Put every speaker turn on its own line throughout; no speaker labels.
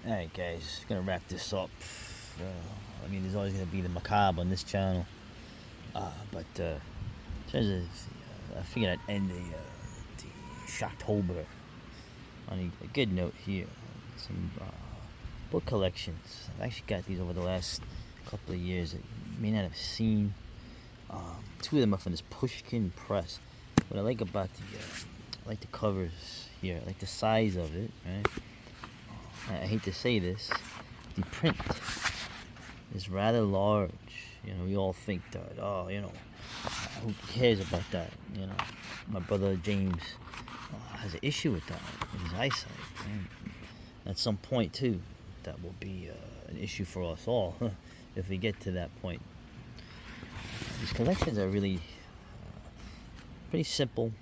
Alright, guys, gonna wrap this up. There's always gonna be the macabre on this channel. But in terms of, I figured I'd end the Shocktober on a good note here. Some book collections. I've actually got these over the last couple of years that you may not have seen. Two of them are from this Pushkin Press. What I like about I like the covers here. I like the size of it, right? I hate to say this, the print is rather large. We all think that, who cares about that? My brother James has an issue with that, with his eyesight. Right? At some point, too, that will be an issue for us all if we get to that point. These collections are really pretty simple.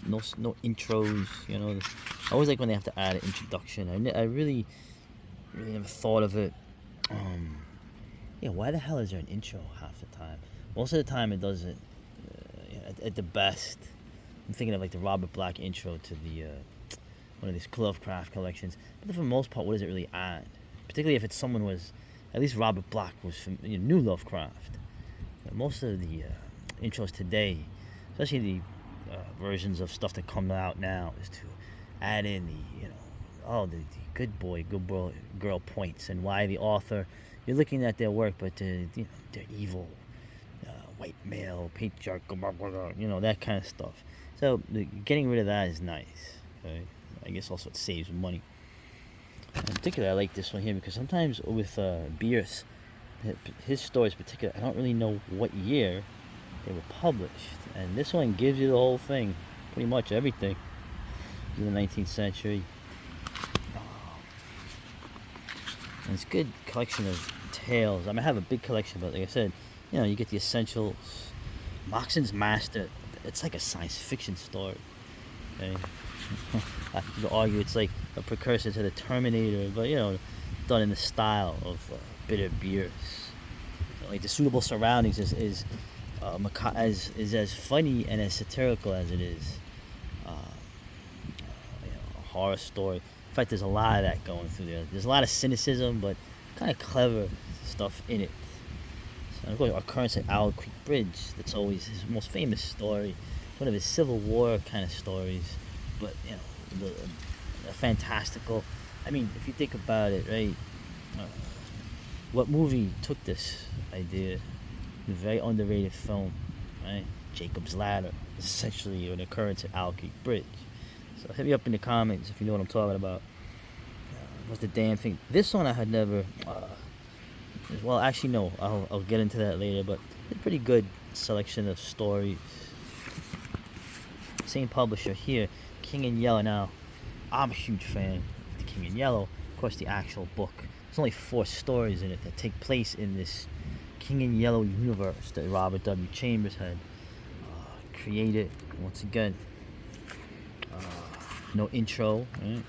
No intros. I always like when they have to add an introduction. I really never thought of it. Why the hell is there an intro half the time? Most of the time it doesn't. At the best, I'm thinking of like the Robert Black intro to the one of these Lovecraft collections. But for the most part, what does it really add? Particularly if it's someone was, at least Robert Black was from knew Lovecraft. Most of the intros today, especially the versions of stuff that come out now, is to add in the good boy, girl points and why the author. You're looking at their work, but they're evil, white male, patriarchal, that kind of stuff. So getting rid of that is nice. Okay? I guess also it saves money. In particular, I like this one here because sometimes with Bierce, his stories, particular, I don't really know what year they were published, and this one gives you the whole thing, pretty much everything in the 19th century. And it's a good collection of tales. I have a big collection, but like I said, you get the essentials. Moxon's Master, it's like a science fiction story. Okay? You could argue it's like a precursor to the Terminator, but done in the style of Bitter Bierce. Like the suitable surroundings is as funny and as satirical as it is a horror story. In fact, there's a lot of that going through there. There's a lot of cynicism, but kind of clever stuff in it. So, of course, Occurrence at Owl Creek Bridge. That's always his most famous story. One of his Civil War kind of stories. But, the fantastical. If you think about it, right? What movie took this idea? A very underrated film, right? Jacob's Ladder. It's essentially an occurrence at Owl Creek Bridge. So hit me up in the comments if you know what I'm talking about. What's the damn thing? This one I had never. Well, actually no. I'll get into that later. But it's a pretty good selection of stories. Same publisher here, King in Yellow. Now, I'm a huge fan of the King in Yellow. Of course, the actual book. There's only 4 stories in it that take place in this King in Yellow universe that Robert W. Chambers had created. Once again, no intro, right?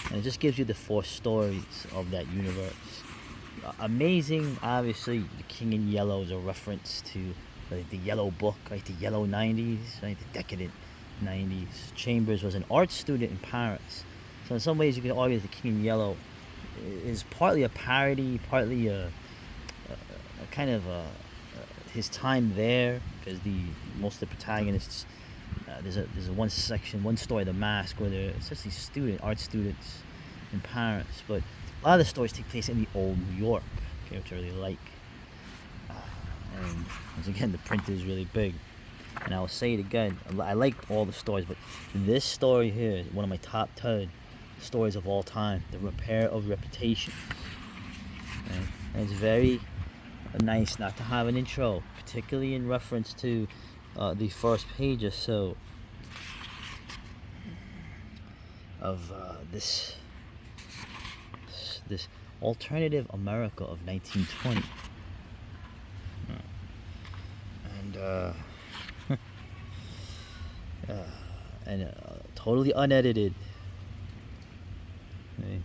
And it just gives you the 4 stories of that universe. Amazing, obviously, the King in Yellow is a reference to the Yellow Book, right? The Yellow 90s, right? The decadent 90s. Chambers was an art student in Paris. So in some ways you can argue that the King in Yellow is partly a parody, partly a kind of his time there, because most of the protagonists, there's a one story, The Mask, where they're essentially art students in Paris, but a lot of the stories take place in the old New York, okay, which I really like. And once again, the print is really big. And I'll say it again, I like all the stories, but this story here is one of my top 10 stories of all time, The Repair of Reputation. Okay? And it's very nice not to have an intro, particularly in reference to the first page or so of this alternative America of 1920. And totally unedited. Okay.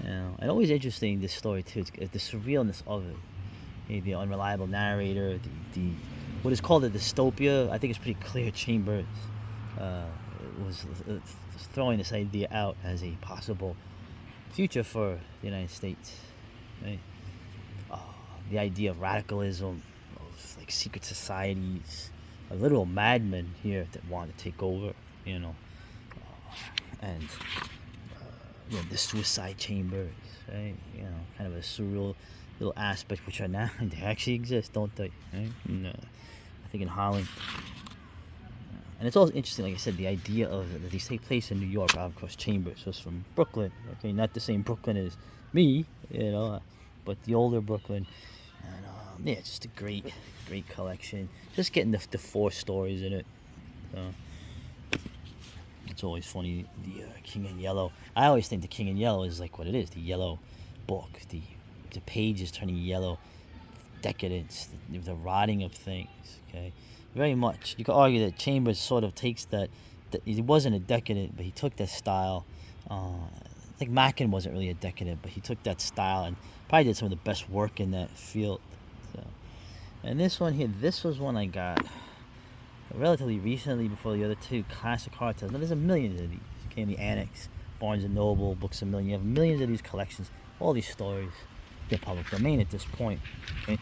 And always interesting, this story too. It's the surrealness of it. The unreliable narrator, the what is called a dystopia. I think it's pretty clear Chambers was throwing this idea out as a possible future for the United States, right? Uh, the idea of radicalism, of like secret societies, a literal madmen here that want to take over, you know, and the suicide chambers, right? Kind of a surreal little aspect, which are now they actually exist, don't they? Right? I think in Holland, and it's also interesting, like I said, the idea of that these take place in New York. Of course, Chambers was from Brooklyn. Okay, not the same Brooklyn as me, but the older Brooklyn. And yeah, just a great collection. Just getting the four stories in it. So it's always funny. The King in Yellow. I always think the King in Yellow is like what it is. The yellow book. The page is turning yellow. Decadence. The rotting of things. Okay, very much. You could argue that Chambers sort of takes that. He wasn't a decadent, but he took that style. I think Mackin wasn't really a decadent, but he took that style and probably did some of the best work in that field. So, and this one here, this was one I got relatively recently before the other two, Classic Hardtales. Now there's a million of these. Okay, in the Annex, Barnes and Noble, Books a Million. You have millions of these collections. All these stories, they're public domain at this point, okay?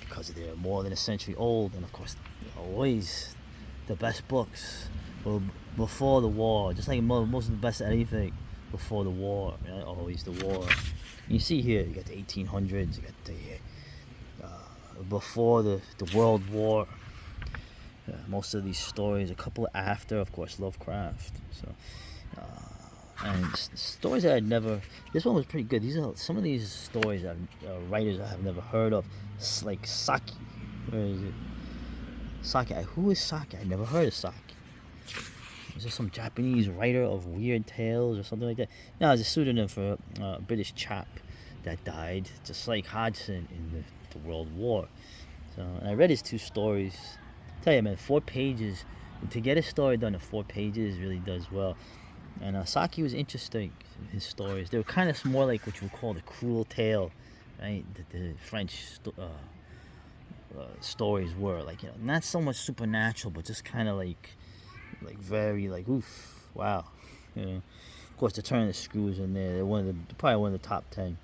Because they're more than a century old, and of course, always the best books were before the war. Just like most of the best anything before the war, right? Always the war. You see here, you got the 1800s, you got the before the World War. Most of these stories, a couple after, of course, Lovecraft. So, and stories that I'd never. This one was pretty good. These are some of these stories that writers I have never heard of, like Saki. Where is it? Saki. Who is Saki? I never heard of Saki. Is this some Japanese writer of weird tales or something like that? No, it's a pseudonym for a British chap that died, just like Hodgson in the World War. So, and I read his two stories. Tell you, man, 4 pages. To get a story done in 4 pages really does well. And Saki was interesting. His stories, they were kind of more like what you would call the cruel tale, right? The French stories were like, not so much supernatural, but just kind of like very like oof, wow. Of course, the Turn of the Screws in there. They're probably one of the top 10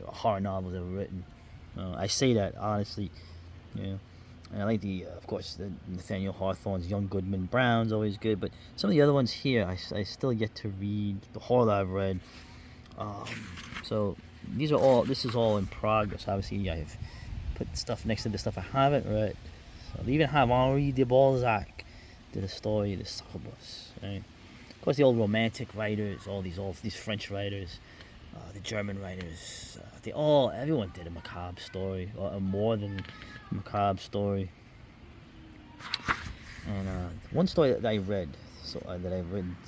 horror novels ever written. I say that honestly, And I like of course, the Nathaniel Hawthorne's Young Goodman Brown's always good. But some of the other ones here, I still yet to read. The horror that I've read. So this is all in progress. Obviously, I've put stuff next to the stuff I haven't read. So they even have Henri de Balzac, did a story, the Succubus. Right? Of course, the old romantic writers, all these French writers, the German writers, everyone did a macabre story, or more than a macabre story. And one story that I read,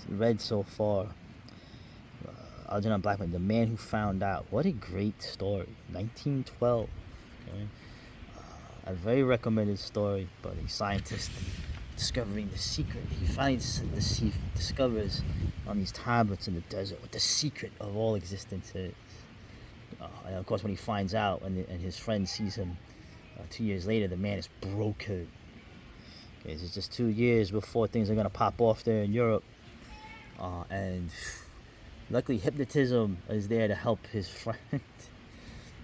read so far, Algernon Blackman, The Man Who Found Out. What a great story, 1912. Okay? A very recommended story about a scientist discovering the secret. He finally discovers on these tablets in the desert what the secret of all existence is. And of course, when he finds out, and his friend sees him 2 years later, the man is broken. Okay, it's just 2 years before things are gonna pop off there in Europe, and luckily hypnotism is there to help his friend,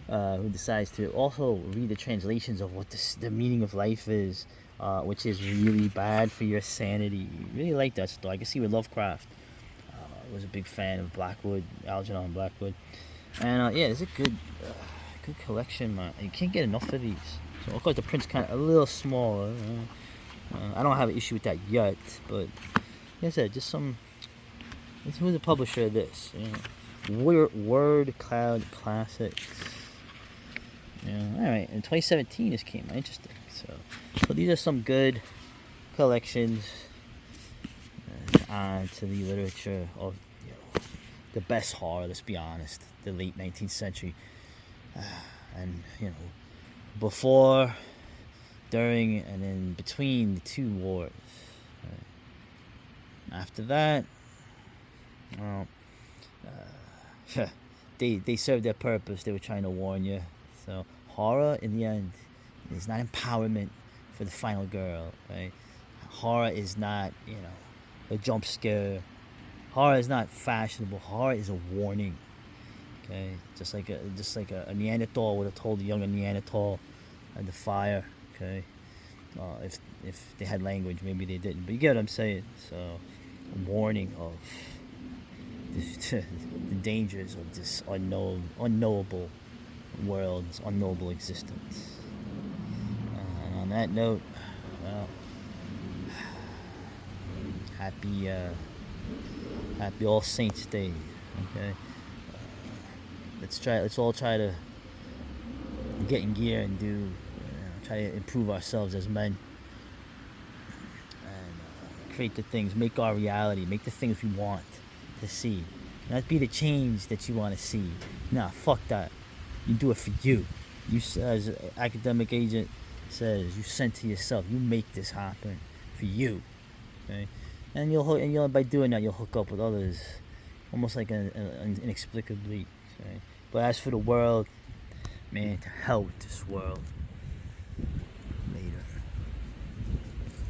who decides to also read the translations of what the meaning of life is, which is really bad for your sanity. Really like that story. I can see with Lovecraft. I was a big fan of Blackwood, Algernon Blackwood, and yeah, it's a good collection, man. You can't get enough of these. So of course the print's kind of a little smaller. I don't have an issue with that yet, but like I said, just some. Who's the publisher of this? Word Cloud Classics. All right. In 2017, this came out. Interesting. So these are some good collections to the literature of the best horror. Let's be honest, the late 19th century, and before, during, and in between the two wars. After that, well, they served their purpose. They were trying to warn you. So horror, in the end, is not empowerment for the final girl, right? Horror is not, a jump scare. Horror is not fashionable. Horror is a warning. Okay, just like a Neanderthal would have told a younger Neanderthal at the fire. Okay, if they had language, maybe they didn't. But you get what I'm saying. So, a warning of the dangers of this unknowable world, this unknowable existence. And on that note, well, happy happy All Saints Day. Okay, let's all try to get in gear and try to improve ourselves as men and create the things, make our reality, make the things we want to see. Not be the change that you want to see. Nah, fuck that. You do it for you. You, as an academic agent says, you sent to yourself. You make this happen for you. Okay, and you'll by doing that you'll hook up with others, almost like inexplicably. Okay? But as for the world, man, to hell with this world.